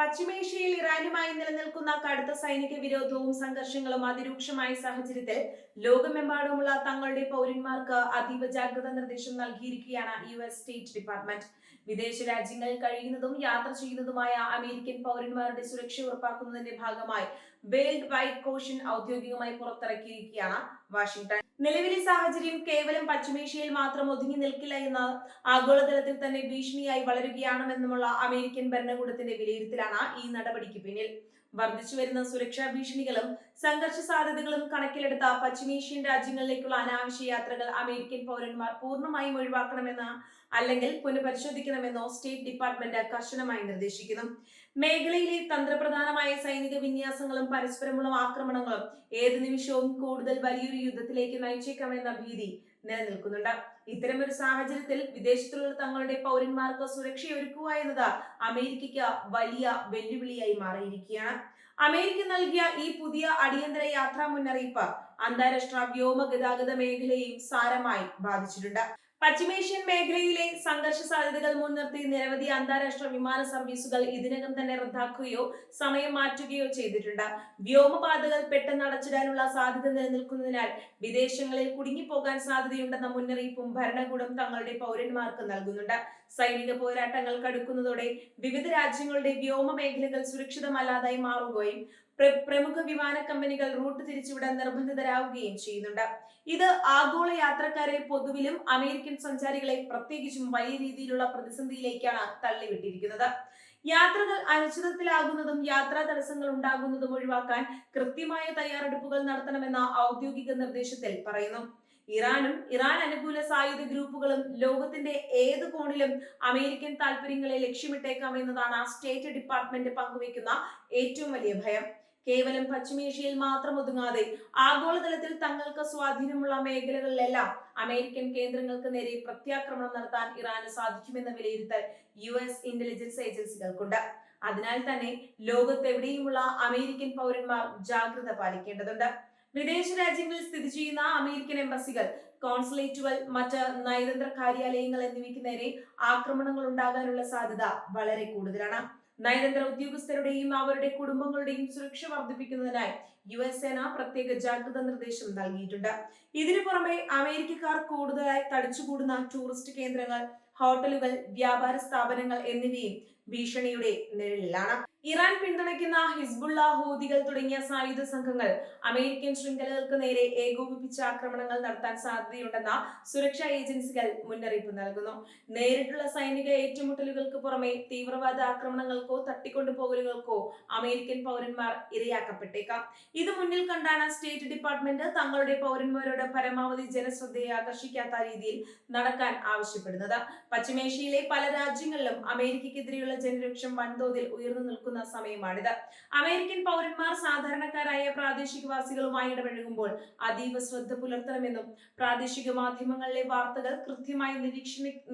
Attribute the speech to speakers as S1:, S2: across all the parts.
S1: പശ്ചിമേഷ്യയിൽ ഇറാനുമായി നിലനിൽക്കുന്ന കടുത്ത സൈനിക വിരോധവും സംഘർഷങ്ങളും അതിരൂക്ഷമായ സാഹചര്യത്തിൽ ലോകമെമ്പാടുമുള്ള തങ്ങളുടെ പൗരന്മാർക്ക് അതീവ ജാഗ്രതാ നിർദ്ദേശം നൽകിയിരിക്കുകയാണ് US സ്റ്റേറ്റ് ഡിപ്പാർട്ട്മെന്റ്. വിദേശ രാജ്യങ്ങളിൽ കഴിയുന്നതും യാത്ര ചെയ്യുന്നതുമായ അമേരിക്കൻ പൗരന്മാരുടെ സുരക്ഷ ഉറപ്പാക്കുന്നതിന്റെ ഭാഗമായി വേൾഡ് വൈഡ് കോഷൻ ഔദ്യോഗികമായി പുറത്തിറക്കിയിരിക്കുകയാണ് വാഷിംഗ്ടൺ. നിലവിലെ സാഹചര്യം കേവലം പശ്ചിമേഷ്യയിൽ മാത്രം ഒതുങ്ങി നിൽക്കില്ല എന്ന ആഗോളതലത്തിൽ തന്നെ ഭീഷണിയായി വളരുകയാണെന്നുമുള്ള അമേരിക്കൻ ഭരണകൂടത്തിന്റെ വിലയിരുത്തലാണ് ഈ നടപടിക്ക് പിന്നിൽ. വർദ്ധിച്ചു വരുന്ന സുരക്ഷാ ഭീഷണികളും സംഘർഷ സാധ്യതകളും കണക്കിലെടുത്ത പശ്ചിമേഷ്യൻ രാജ്യങ്ങളിലേക്കുള്ള അനാവശ്യ യാത്രകൾ അമേരിക്കൻ പൗരന്മാർ പൂർണ്ണമായും ഒഴിവാക്കണമെന്ന് അല്ലെങ്കിൽ പുനഃപരിശോധിക്കണമെന്നോ സ്റ്റേറ്റ് ഡിപ്പാർട്ട്മെന്റ് കർശനമായി നിർദ്ദേശിക്കുന്നു. മേഖലയിലെ തന്ത്രപ്രധാനമായ സൈനിക വിന്യാസങ്ങളും പരസ്പരമുള്ള ആക്രമണങ്ങളും ഏത് നിമിഷവും കൂടുതൽ വലിയൊരു യുദ്ധത്തിലേക്ക് നയിച്ചേക്കാമെന്ന ഭീതി നിലനിൽക്കുന്നുണ്ട്. ഇത്തരമൊരു സാഹചര്യത്തിൽ വിദേശത്തുള്ള തങ്ങളുടെ പൗരന്മാർക്ക് സുരക്ഷയൊരുക്കുക എന്നത് അമേരിക്കയ്ക്ക് വലിയ വെല്ലുവിളിയായി മാറിയിരിക്കുകയാണ്. അമേരിക്ക നൽകിയ ഈ പുതിയ അടിയന്തര യാത്രാ മുന്നറിയിപ്പ് അന്താരാഷ്ട്ര വ്യോമ ഗതാഗത മേഖലയെയും സാരമായി ബാധിച്ചിട്ടുണ്ട്. പശ്ചിമേഷ്യൻ മേഖലയിലെ സംഘർഷ സാധ്യതകൾ മുൻനിർത്തി നിരവധി അന്താരാഷ്ട്ര വിമാന സർവീസുകൾ ഇതിനകം തന്നെ റദ്ദാക്കുകയോ സമയം മാറ്റുകയോ ചെയ്തിട്ടുണ്ട്. വ്യോമപാതകൾ പെട്ടെന്ന് അടച്ചിടാനുള്ള സാധ്യത നിലനിൽക്കുന്നതിനാൽ വിദേശങ്ങളിൽ കുടുങ്ങിപ്പോകാൻ സാധ്യതയുണ്ടെന്ന മുന്നറിയിപ്പും ഭരണകൂടം തങ്ങളുടെ പൗരന്മാർക്ക് നൽകുന്നുണ്ട്. സൈനിക പോരാട്ടങ്ങൾ കടുക്കുന്നതോടെ വിവിധ രാജ്യങ്ങളുടെ വ്യോമ മേഖലകൾ സുരക്ഷിതമല്ലാതായി മാറുകയും പ്രമുഖ വിമാന കമ്പനികൾ റൂട്ട് തിരിച്ചുവിടാൻ നിർബന്ധിതരാവുകയും ചെയ്യുന്നുണ്ട്. ഇത് ആഗോള യാത്രക്കാരെ പൊതുവിലും അമേരിക്കൻ സഞ്ചാരികളെ പ്രത്യേകിച്ചും വലിയ രീതിയിലുള്ള പ്രതിസന്ധിയിലേക്കാണ് തള്ളിവിട്ടിരിക്കുന്നത്. യാത്രകൾ അനിശ്ചിതത്തിലാകുന്നതും യാത്രാ തടസ്സങ്ങൾ ഉണ്ടാകുന്നതും ഒഴിവാക്കാൻ കൃത്യമായ തയ്യാറെടുപ്പുകൾ നടത്തണമെന്ന ഔദ്യോഗിക നിർദ്ദേശത്തിൽ പറയുന്നു. ഇറാനും ഇറാൻ അനുകൂല സായുധ ഗ്രൂപ്പുകളും ലോകത്തിന്റെ ഏത് കോണിലും അമേരിക്കൻ താൽപര്യങ്ങളെ ലക്ഷ്യമിട്ടേക്കാമെന്നതാണ് സ്റ്റേറ്റ് ഡിപ്പാർട്ട്മെന്റ് പങ്കുവയ്ക്കുന്ന ഏറ്റവും വലിയ ഭയം. കേവലം പശ്ചിമേഷ്യയിൽ മാത്രം ഒതുങ്ങാതെ ആഗോളതലത്തിൽ തങ്ങൾക്ക് സ്വാധീനമുള്ള മേഖലകളിലെല്ലാം അമേരിക്കൻ കേന്ദ്രങ്ങൾക്ക് നേരെ പ്രത്യാക്രമണം നടത്താൻ ഇറാന് സാധിക്കുമെന്ന വിലയിരുത്തൽ US ഇന്റലിജൻസ് ഏജൻസികൾക്കുണ്ട്. അതിനാൽ തന്നെ ലോകത്തെവിടെയുമുള്ള അമേരിക്കൻ പൗരന്മാർ ജാഗ്രത പാലിക്കേണ്ടതുണ്ട്. വിദേശ രാജ്യങ്ങളിൽ സ്ഥിതി ചെയ്യുന്ന അമേരിക്കൻ എംബസികൾ, കോൺസുലേറ്റുകൾ, മറ്റ് നയതന്ത്ര കാര്യാലയങ്ങൾ എന്നിവയ്ക്ക് നേരെ ആക്രമണങ്ങൾ ഉണ്ടാകാനുള്ള സാധ്യത വളരെ കൂടുതലാണ്. നയതന്ത്ര ഉദ്യോഗസ്ഥരുടെയും അവരുടെ കുടുംബങ്ങളുടെയും സുരക്ഷ വർദ്ധിപ്പിക്കുന്നതിനായി US സേന പ്രത്യേക ജാഗ്രതാ നിർദ്ദേശം നൽകിയിട്ടുണ്ട്. ഇതിനു പുറമെ അമേരിക്കക്കാർ കൂടുതലായി തടിച്ചുകൂടുന്ന ടൂറിസ്റ്റ് കേന്ദ്രങ്ങൾ, ഹോട്ടലുകൾ, വ്യാപാര സ്ഥാപനങ്ങൾ എന്നിവയും ഭീഷണിയുടെ നിഴലിലാണ്. ഇറാൻ പിന്തുണയ്ക്കുന്ന ഹിസ്ബുള്ള, ഹൂതികൾ തുടങ്ങിയ സായുധ സംഘങ്ങൾ അമേരിക്കൻ ശൃംഖലകൾക്ക് നേരെ ഏകോപിപ്പിച്ച ആക്രമണങ്ങൾ നടത്താൻ സാധ്യതയുണ്ടെന്ന സുരക്ഷാ ഏജൻസികൾ മുന്നറിയിപ്പ് നൽകുന്നു. നേരിട്ടുള്ള സൈനിക ഏറ്റുമുട്ടലുകൾക്ക് പുറമെ തീവ്രവാദ ആക്രമണങ്ങൾക്കോ തട്ടിക്കൊണ്ടുപോകലുകൾക്കോ അമേരിക്കൻ പൗരന്മാർ ഇരയാക്കപ്പെട്ടേക്കാം. ഇത് മുന്നിൽ കണ്ടാണ് സ്റ്റേറ്റ് ഡിപ്പാർട്ട്മെന്റ് തങ്ങളുടെ പൗരന്മാരോട് പരമാവധി ജനശ്രദ്ധയെ ആകർഷിക്കാത്ത രീതിയിൽ നടക്കാൻ ആവശ്യപ്പെടുന്നത്. പശ്ചിമേഷ്യയിലെ പല രാജ്യങ്ങളിലും അമേരിക്കയ്ക്കെതിരെയുള്ള ജനരോക്ഷം വൻതോതിൽ ഉയർന്നു നിൽക്കുന്ന സമയമാണിത്. അമേരിക്കൻ പൗരന്മാർ സാധാരണക്കാരായ പ്രാദേശികവാസികളുമായി ഇടപഴകുമ്പോൾ അതീവ ശ്രദ്ധ പുലർത്തണമെന്നും പ്രാദേശിക മാധ്യമങ്ങളിലെ വാർത്തകൾ കൃത്യമായി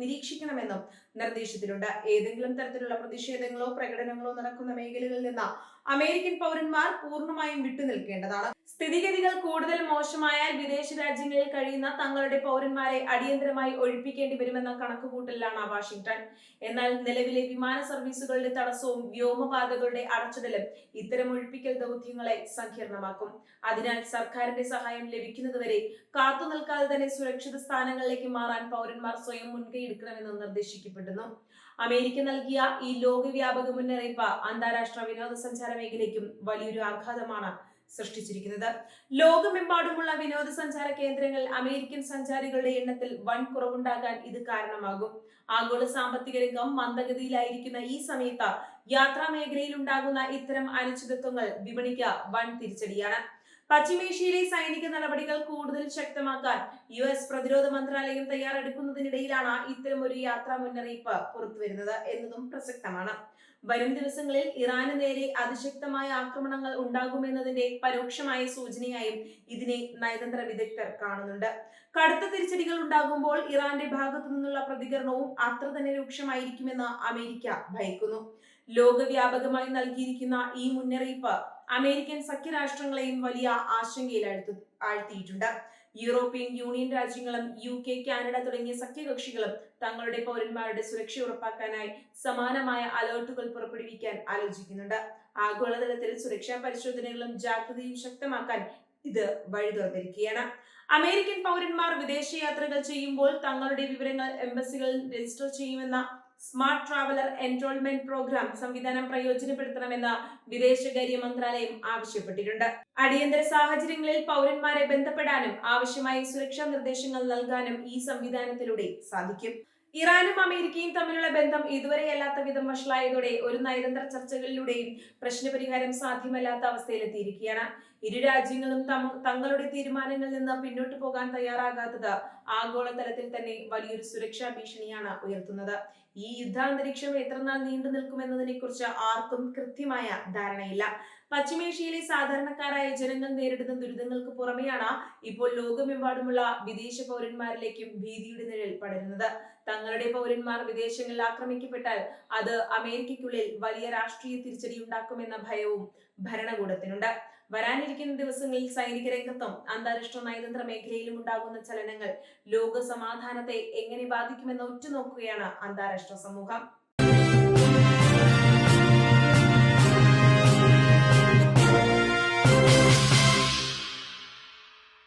S1: നിരീക്ഷിക്കണമെന്നും നിർദ്ദേശത്തിലുണ്ട്. ഏതെങ്കിലും തരത്തിലുള്ള പ്രതിഷേധങ്ങളോ പ്രകടനങ്ങളോ നടക്കുന്ന മേഖലകളിൽ നിന്ന് അമേരിക്കൻ പൗരന്മാർ പൂർണ്ണമായും വിട്ടുനിൽക്കേണ്ടതാണ്. സ്ഥിതിഗതികൾ കൂടുതൽ മോശമായാൽ വിദേശ രാജ്യങ്ങളിൽ കഴിയുന്ന തങ്ങളുടെ പൗരന്മാരെ അടിയന്തരമായി ഒഴിപ്പിക്കേണ്ടി വരുമെന്ന കണക്കുകൂട്ടലിലാണ് വാഷിംഗ്ടൺ. എന്നാൽ നിലവിലെ വിമാന സർവീസുകളുടെ തടസ്സവും വ്യോമപാതകളുടെ അടച്ചിടലും ഇത്തരം ഒഴിപ്പിക്കൽ ദൗത്യങ്ങളെ സങ്കീർണമാക്കും. അതിനാൽ സർക്കാരിന്റെ സഹായം ലഭിക്കുന്നതുവരെ കാത്തുനിൽക്കാതെ തന്നെ സുരക്ഷിത സ്ഥാനങ്ങളിലേക്ക് മാറാൻ പൗരന്മാർ സ്വയം മുൻകൈയെടുക്കണമെന്ന് നിർദ്ദേശിക്കപ്പെടുന്നു. അമേരിക്ക നൽകിയ ഈ ലോകവ്യാപക മുന്നറിയിപ്പ് അന്താരാഷ്ട്ര വിനോദസഞ്ചാര മേഖലയ്ക്കും വലിയൊരു ആഘാതമാണ് സൃഷ്ടിച്ചിരിക്കുന്നത്. ലോകമെമ്പാടുമുള്ള വിനോദസഞ്ചാര കേന്ദ്രങ്ങൾ അമേരിക്കൻ സഞ്ചാരികളുടെ എണ്ണത്തിൽ വൻ കുറവുണ്ടാകാൻ ഇത് കാരണമാകും. ആഗോള സാമ്പത്തിക രംഗം മന്ദഗതിയിലായിരിക്കുന്ന ഈ സമയത്ത് യാത്രാ മേഖലയിൽ ഉണ്ടാകുന്ന ഇത്തരം അനിശ്ചിതത്വങ്ങൾ വിപണിക്ക് വൻ തിരിച്ചടിയാണ്. പശ്ചിമേഷ്യയിലെ സൈനിക നടപടികൾ കൂടുതൽ ശക്തമാക്കാൻ US പ്രതിരോധ മന്ത്രാലയം തയ്യാറെടുക്കുന്നതിനിടയിലാണ് ഇത്തരം ഒരു യാത്രാ മുന്നറിയിപ്പ് പുറത്തുവരുന്നത് എന്നതും പ്രസക്തമാണ്. വരും ദിവസങ്ങളിൽ ഇറാന് നേരെ അതിശക്തമായ ആക്രമണങ്ങൾ ഉണ്ടാകുമെന്നതിന്റെ പരോക്ഷമായ സൂചനയായും ഇതിനെ നയതന്ത്ര വിദഗ്ധർ കാണുന്നുണ്ട്. കടുത്ത തിരിച്ചടികൾ ഉണ്ടാകുമ്പോൾ ഇറാന്റെ ഭാഗത്തു നിന്നുള്ള പ്രതികരണവും അത്ര തന്നെ രൂക്ഷമായിരിക്കുമെന്ന് അമേരിക്ക ഭയക്കുന്നു. ലോകവ്യാപകമായി നൽകിയിരിക്കുന്ന ഈ മുന്നറിയിപ്പ് അമേരിക്കൻ സഖ്യരാഷ്ട്രങ്ങളെയും വലിയ ആശങ്കയിൽ ആഴ്ത്തിയിട്ടുണ്ട്. യൂറോപ്യൻ യൂണിയൻ രാജ്യങ്ങളും UK, കാനഡ തുടങ്ങിയ സഖ്യകക്ഷികളും തങ്ങളുടെ പൗരന്മാരുടെ സുരക്ഷ ഉറപ്പാക്കാനായി സമാനമായ അലേർട്ടുകൾ പുറപ്പെടുവിക്കാൻ ആലോചിക്കുന്നുണ്ട്. ആഗോളതലത്തിൽ സുരക്ഷാ പരിശോധനകളും ജാഗ്രതയും ശക്തമാക്കാൻ ഇത് വഴി തുറന്നിരിക്കുകയാണ്. അമേരിക്കൻ പൗരന്മാർ വിദേശയാത്രകൾ ചെയ്യുമ്പോൾ തങ്ങളുടെ വിവരങ്ങൾ എംബസികളിൽ രജിസ്റ്റർ ചെയ്യുമെന്ന സ്മാർട്ട് ട്രാവലർ എൻറോൾമെന്റ് പ്രോഗ്രാം സംവിധാനം പ്രയോജനപ്പെടുത്തണമെന്ന് വിദേശകാര്യ മന്ത്രാലയം ആവശ്യപ്പെട്ടിട്ടുണ്ട്. അടിയന്തര സാഹചര്യങ്ങളിൽ പൗരന്മാരെ ബന്ധപ്പെടാനും ആവശ്യമായ സുരക്ഷാ നിർദ്ദേശങ്ങൾ നൽകാനും ഈ സംവിധാനത്തിലൂടെ സാധിക്കും. ഇറാനും അമേരിക്കയും തമ്മിലുള്ള ബന്ധം ഇതുവരെയല്ലാത്ത വിധം വഷളായതോടെ ഒരു നയതന്ത്ര ചർച്ചകളിലൂടെയും പ്രശ്നപരിഹാരം സാധ്യമല്ലാത്ത അവസ്ഥയിലെത്തിയിരിക്കുകയാണ്. ഇരു രാജ്യങ്ങളും തങ്ങളുടെ തീരുമാനങ്ങളിൽ നിന്ന് പിന്നോട്ടു പോകാൻ തയ്യാറാകാത്തത് ആഗോളതലത്തിൽ തന്നെ വലിയൊരു സുരക്ഷാ ഭീഷണിയാണ് ഉയർത്തുന്നത്. ഈ യുദ്ധാന്തരീക്ഷം എത്രനാൾ നീണ്ടു നിൽക്കുമെന്നതിനെ കുറിച്ച് ആർക്കും കൃത്യമായ ധാരണയില്ല. പശ്ചിമേഷ്യയിലെ സാധാരണക്കാരായ ജനങ്ങൾ നേരിടുന്ന ദുരിതങ്ങൾക്ക് പുറമെയാണ് ഇപ്പോൾ ലോകമെമ്പാടുമുള്ള വിദേശ പൗരന്മാരിലേക്കും ഭീതിയുടെ നിഴൽ പടരുന്നത്. തങ്ങളുടെ പൗരന്മാർ വിദേശങ്ങളിൽ ആക്രമിക്കപ്പെട്ടാൽ അത് അമേരിക്കയ്ക്കുള്ളിൽ വലിയ രാഷ്ട്രീയ തിരിച്ചടി ഉണ്ടാക്കുമെന്ന ഭയവും ഭരണകൂടത്തിനുണ്ട്. വരാനിരിക്കുന്ന ദിവസങ്ങളിൽ സൈനിക രംഗത്തും അന്താരാഷ്ട്ര നയതന്ത്ര മേഖലയിലും ഉണ്ടാകുന്ന ചലനങ്ങൾ ലോക സമാധാനത്തെ എങ്ങനെ ബാധിക്കുമെന്ന് ഉറ്റുനോക്കുകയാണ് അന്താരാഷ്ട്ര സമൂഹം.